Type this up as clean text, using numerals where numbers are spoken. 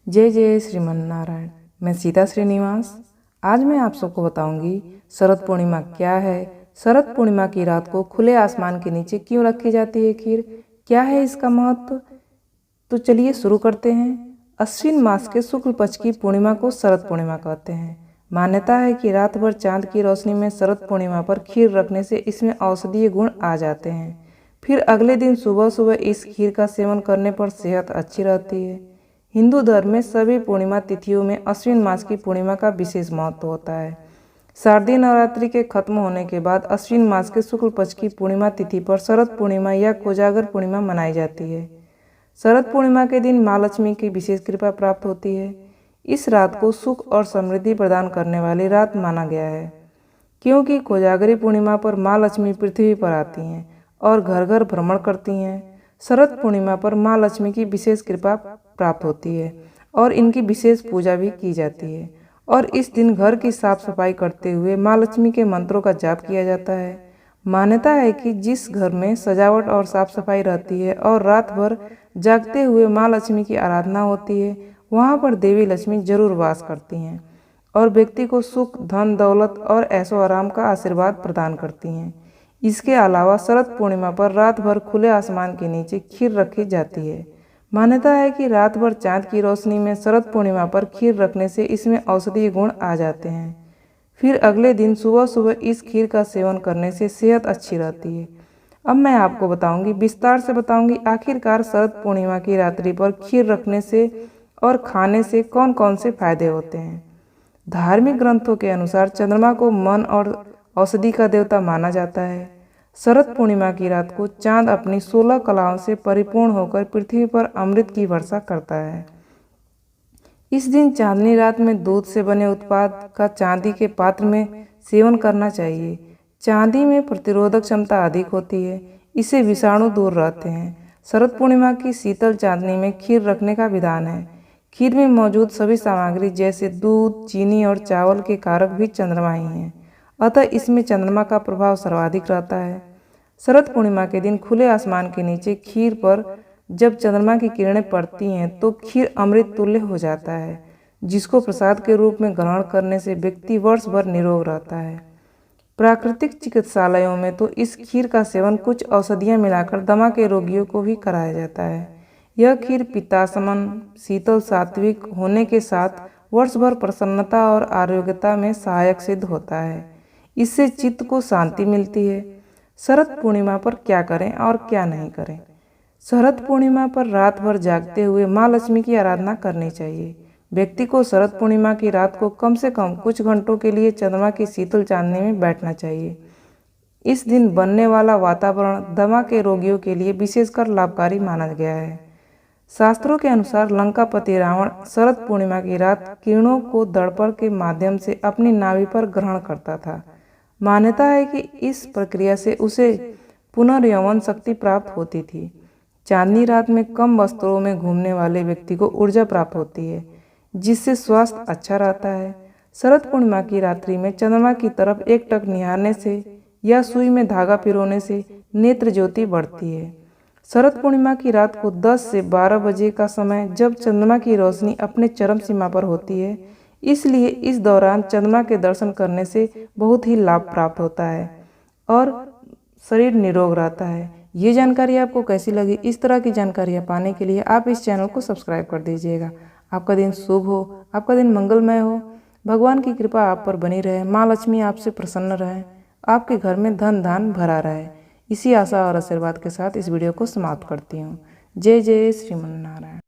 जय जय श्रीमन नारायण। मैं सीता श्रीनिवास। आज मैं आप सबको बताऊंगी शरद पूर्णिमा क्या है, शरद पूर्णिमा की रात को खुले आसमान के नीचे क्यों रखी जाती है खीर, क्या है इसका महत्व। तो चलिए शुरू करते हैं। अश्विन मास के शुक्ल पक्ष की पूर्णिमा को शरद पूर्णिमा कहते हैं। मान्यता है कि रात भर चांद की रोशनी में शरद पूर्णिमा पर खीर रखने से इसमें औषधीय गुण आ जाते हैं। फिर अगले दिन सुबह सुबह इस खीर का सेवन करने पर सेहत अच्छी रहती है। हिंदू धर्म में सभी पूर्णिमा तिथियों में अश्विन मास की पूर्णिमा का विशेष महत्व होता है। शारदीय नवरात्रि के खत्म होने के बाद अश्विन मास के शुक्ल पक्ष की पूर्णिमा तिथि पर शरद पूर्णिमा या कोजागर पूर्णिमा मनाई जाती है। शरद पूर्णिमा के दिन माँ लक्ष्मी की विशेष कृपा प्राप्त होती है। इस रात को सुख और समृद्धि प्रदान करने वाली रात माना गया है, क्योंकि कोजागरी पूर्णिमा पर माँ लक्ष्मी पृथ्वी पर आती हैं और घर घर भ्रमण करती हैं। शरद पूर्णिमा पर माँ लक्ष्मी की विशेष कृपा प्राप्त होती है और इनकी विशेष पूजा भी की जाती है। और इस दिन घर की साफ सफाई करते हुए माँ लक्ष्मी के मंत्रों का जाप किया जाता है। मान्यता है कि जिस घर में सजावट और साफ सफाई रहती है और रात भर जागते हुए माँ लक्ष्मी की आराधना होती है, वहाँ पर देवी लक्ष्मी जरूर वास करती हैं और व्यक्ति को सुख, धन, दौलत और ऐशो आराम का आशीर्वाद प्रदान करती हैं। इसके अलावा शरद पूर्णिमा पर रात भर खुले आसमान के नीचे खीर रखी जाती है। मान्यता है कि रात भर चांद की रोशनी में शरद पूर्णिमा पर खीर रखने से इसमें औषधीय गुण आ जाते हैं। फिर अगले दिन सुबह सुबह इस खीर का सेवन करने से सेहत अच्छी रहती है। अब मैं आपको बताऊंगी, विस्तार से बताऊंगी आखिरकार शरद पूर्णिमा की रात्रि पर खीर रखने से और खाने से कौन कौन से फायदे होते हैं। धार्मिक ग्रंथों के अनुसार चंद्रमा को मन और औषधि का देवता माना जाता है। शरद पूर्णिमा की रात को चांद अपनी 16 कलाओं से परिपूर्ण होकर पृथ्वी पर अमृत की वर्षा करता है। इस दिन चांदनी रात में दूध से बने उत्पाद का चांदी के पात्र में सेवन करना चाहिए। चांदी में प्रतिरोधक क्षमता अधिक होती है, इससे विषाणु दूर रहते हैं। शरद पूर्णिमा की शीतल चांदनी में खीर रखने का विधान है। खीर में मौजूद सभी सामग्री जैसे दूध, चीनी और चावल के कारक भी चंद्रमा ही हैं, अतः इसमें चंद्रमा का प्रभाव सर्वाधिक रहता है। शरद पूर्णिमा के दिन खुले आसमान के नीचे खीर पर जब चंद्रमा की किरणें पड़ती हैं तो खीर अमृत तुल्य हो जाता है, जिसको प्रसाद के रूप में ग्रहण करने से व्यक्ति वर्ष भर निरोग रहता है। प्राकृतिक चिकित्सालयों में तो इस खीर का सेवन कुछ औषधियाँ मिलाकर दमा के रोगियों को भी कराया जाता है। यह खीर पित्ताशमन, शीतल, सात्विक होने के साथ वर्ष भर प्रसन्नता और आरोग्यता में सहायक सिद्ध होता है। इससे चित्त को शांति मिलती है। शरद पूर्णिमा पर क्या करें और क्या नहीं करें। शरद पूर्णिमा पर रात भर जागते हुए माँ लक्ष्मी की आराधना करनी चाहिए। व्यक्ति को शरद पूर्णिमा की रात को कम से कम कुछ घंटों के लिए चंद्रमा की शीतल चांदनी में बैठना चाहिए। इस दिन बनने वाला वातावरण दमा के रोगियों के लिए विशेषकर लाभकारी माना गया है। शास्त्रों के अनुसार लंकापति रावण शरद पूर्णिमा की रात किरणों को दर्पण के माध्यम से अपनी नाभि पर ग्रहण करता था। मान्यता है कि इस प्रक्रिया से उसे पुनर्यौवन शक्ति प्राप्त होती थी। चांदनी रात में कम वस्त्रों में घूमने वाले व्यक्ति को ऊर्जा प्राप्त होती है, जिससे स्वास्थ्य अच्छा रहता है। शरद पूर्णिमा की रात्रि में चंद्रमा की तरफ एकटक निहारने से या सुई में धागा पिरोने से नेत्र ज्योति बढ़ती है। शरद पूर्णिमा की रात को 10 से 12 बजे का समय जब चंद्रमा की रोशनी अपने चरम सीमा पर होती है, इसलिए इस दौरान चंद्रमा के दर्शन करने से बहुत ही लाभ प्राप्त होता है और शरीर निरोग रहता है। ये जानकारी आपको कैसी लगी? इस तरह की जानकारियाँ पाने के लिए आप इस चैनल को सब्सक्राइब कर दीजिएगा। आपका दिन शुभ हो, आपका दिन मंगलमय हो। भगवान की कृपा आप पर बनी रहे, माँ लक्ष्मी आपसे प्रसन्न रहें, आपके घर में धन धान भरा रहे। इसी आशा और आशीर्वाद के साथ इस वीडियो को समाप्त करती हूँ। जय जय श्रीमन नारायण।